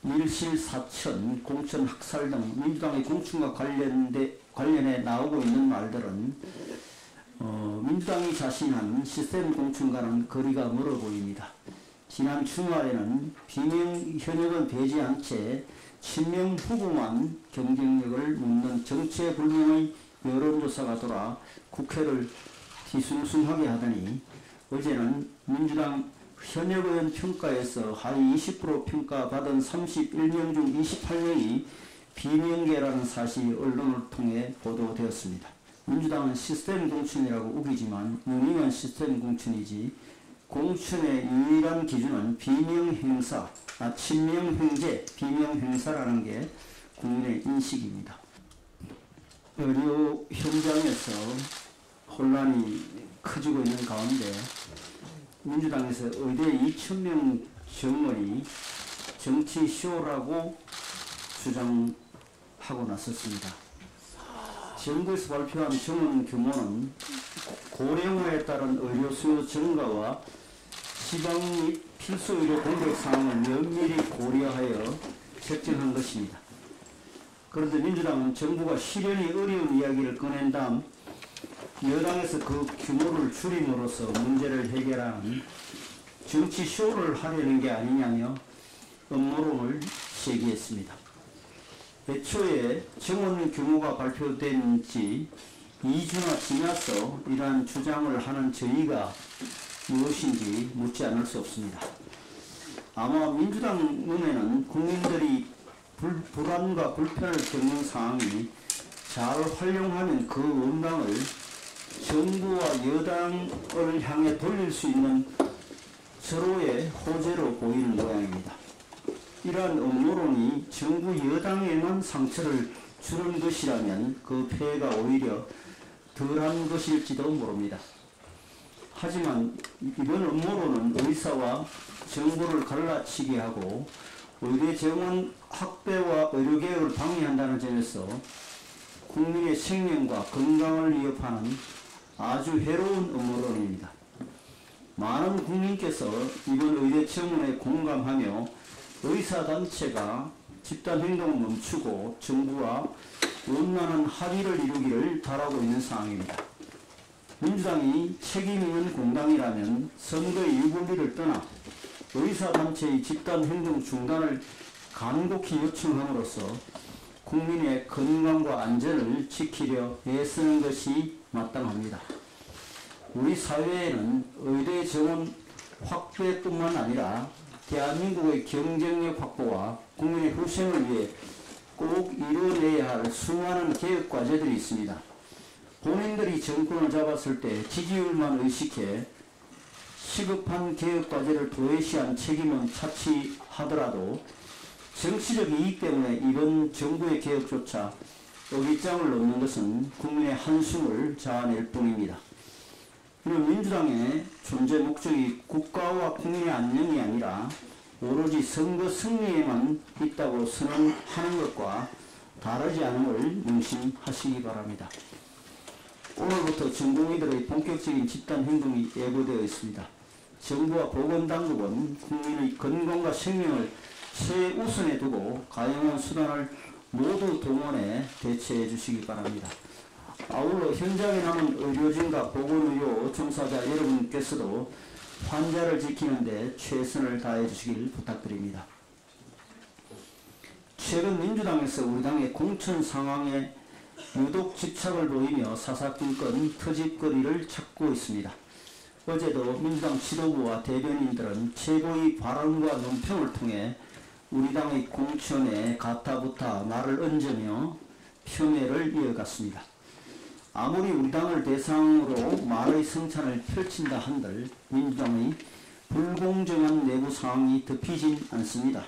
밀실, 사천, 공천, 학살 등 민주당의 공천과 관련해 나오고 있는 말들은 민주당이 자신한 시스템 공천과는 거리가 멀어 보입니다. 지난 주말에는 비명 현역은 배제한 채 친명 후보만 경쟁력을 묻는 정체불명의 여론조사가 돌아 국회를 뒤숭숭하게 하더니 어제는 민주당 현역 의원 평가에서 하위 20% 평가받은 31명 중 28명이 비명계라는 사실이 언론을 통해 보도되었습니다. 민주당은 시스템 공천이라고 우기지만 무능한 시스템 공천이지 공천의 유일한 기준은 비명행사, 친명횡재, 비명행사라는 게 국민의 인식입니다. 의료 현장에서 혼란이 커지고 있는 가운데 민주당에서 의대 2,000명 정원이 정치쇼라고 주장하고 나섰습니다. 정부에서 발표한 정원 규모는 고령화에 따른 의료 수요 증가와 지방 및 필수 의료 공백 상황을 면밀히 고려하여 책정한 것입니다. 그런데 민주당은 정부가 실현이 어려운 이야기를 꺼낸 다음 여당에서 그 규모를 줄임으로써 문제를 해결하는 정치쇼를 하려는 게 아니냐며 음모론을 제기했습니다. 애초에 정원 규모가 발표된 지 2주나 지나서 이러한 주장을 하는 저희가 무엇인지 묻지 않을 수 없습니다. 아마 민주당 눈에는 국민들이 불안과 불편을 겪는 상황이 잘 활용하면 그 원망을 정부와 여당을 향해 돌릴 수 있는 서로의 호재로 보이는 모양입니다. 이러한 음모론이 정부 여당에만 상처를 주는 것이라면 그 폐해가 오히려 덜한 것일지도 모릅니다. 하지만 이번 음모론은 의사와 정부를 갈라치게 하고 의대 정원 확대와 의료개혁을 방해한다는 점에서 국민의 생명과 건강을 위협하는 아주 해로운 음모론입니다. 많은 국민께서 이번 의대 정원에 공감하며 의사단체가 집단행동을 멈추고 정부와 원만한 합의를 이루기를 바라고 있는 상황입니다. 민주당이 책임 있는 공당이라면 선거의 유불리를 떠나 의사단체의 집단행동 중단을 간곡히 요청함으로써 국민의 건강과 안전을 지키려 애쓰는 것이 마땅합니다. 우리 사회에는 의대 정원 확대뿐만 아니라 대한민국의 경쟁력 확보와 국민의 후생을 위해 꼭 이뤄내야 할 수많은 개혁 과제들이 있습니다. 본인들이 정권을 잡았을 때 지지율만 의식해 시급한 개혁 과제를 도외시한 책임은 차치하더라도 정치적 이익 때문에 이번 정부의 개혁조차 어깃장을 놓는 것은 국민의 한숨을 자아낼 뿐입니다. 이는 민주당의 존재 목적이 국가와 국민의 안녕이 아니라 오로지 선거 승리에만 있다고 선언하는 것과 다르지 않음을 명심하시기 바랍니다. 오늘부터 전공의들의 본격적인 집단행동이 예고되어 있습니다. 정부와 보건당국은 국민의 건강과 생명을 최우선에 두고 가용한 수단을 모두 동원해 대처해 주시기 바랍니다. 아울러 현장에 남은 의료진과 보건의료 종사자 여러분께서도 환자를 지키는 데 최선을 다해 주시길 부탁드립니다. 최근 민주당에서 우리 당의 공천 상황에 유독 집착을 보이며 사사건건 터집거리를 찾고 있습니다. 어제도 민주당 지도부와 대변인들은 최고의 발언과 논평을 통해 우리 당의 공천에 가타부타 말을 얹으며 폄훼를 이어갔습니다. 아무리 우리 당을 대상으로 말의 성찬을 펼친다 한들 민주당의 불공정한 내부 상황이 덮이진 않습니다.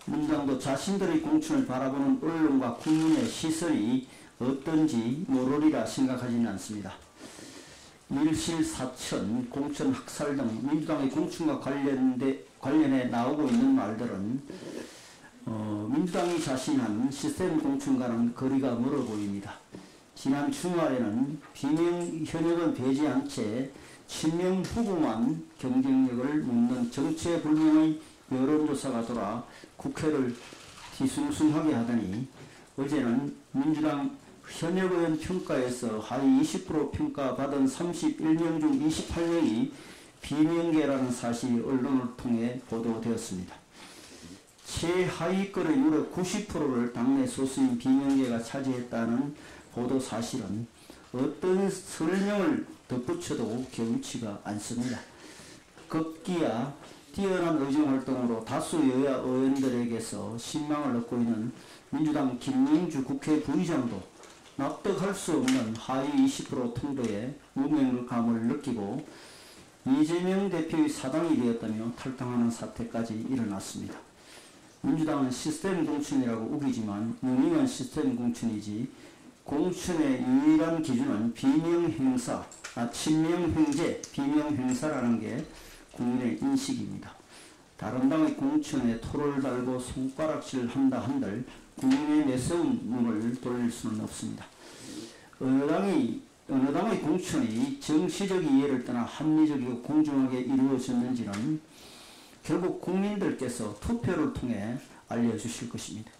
민주당도 자신들의 공천을 바라보는 언론과 국민의 시선이 어떤지 모르리라 생각하지는 않습니다. 밀실, 사천, 공천, 학살 등 민주당의 공천과 관련해 나오고 있는 말들은 민주당이 자신한 시스템 공천과는 거리가 멀어 보입니다. 지난 주말에는 비명 현역은 배제한 채 친명 후보만 경쟁력을 묻는 정체불명의 여론조사가 돌아 국회를 뒤숭숭하게 하더니 어제는 민주당 현역 의원 평가에서 하위 20% 평가받은 31명 중 28명이 비명계라는 사실이 언론을 통해 보도되었습니다. 최하위권의 무려 90%를 당내 소수인 비명계가 차지했다는 보도 사실은 어떤 설명을 덧붙여도 개의치가 않습니다. 급기야 뛰어난 의정활동으로 다수 여야 의원들에게서 신망을 얻고 있는 민주당 김명주 국회 부의장도 납득할 수 없는 하위 20% 통도에 무명감을 느끼고 이재명 대표의 사당이 되었다며 탈당하는 사태까지 일어났습니다. 민주당은 시스템 공천이라고 우기지만 유능한 시스템 공천이지 공천의 유일한 기준은 비명행사, 친명행제, 비명행사라는 게 국민의 인식입니다. 다른 당의 공천에 토를 달고 손가락질한다 한들 국민의 매서운 눈을 돌릴 수는 없습니다. 어느 당의 공천이 정치적 이해를 떠나 합리적이고 공정하게 이루어졌는지는 결국 국민들께서 투표를 통해 알려주실 것입니다.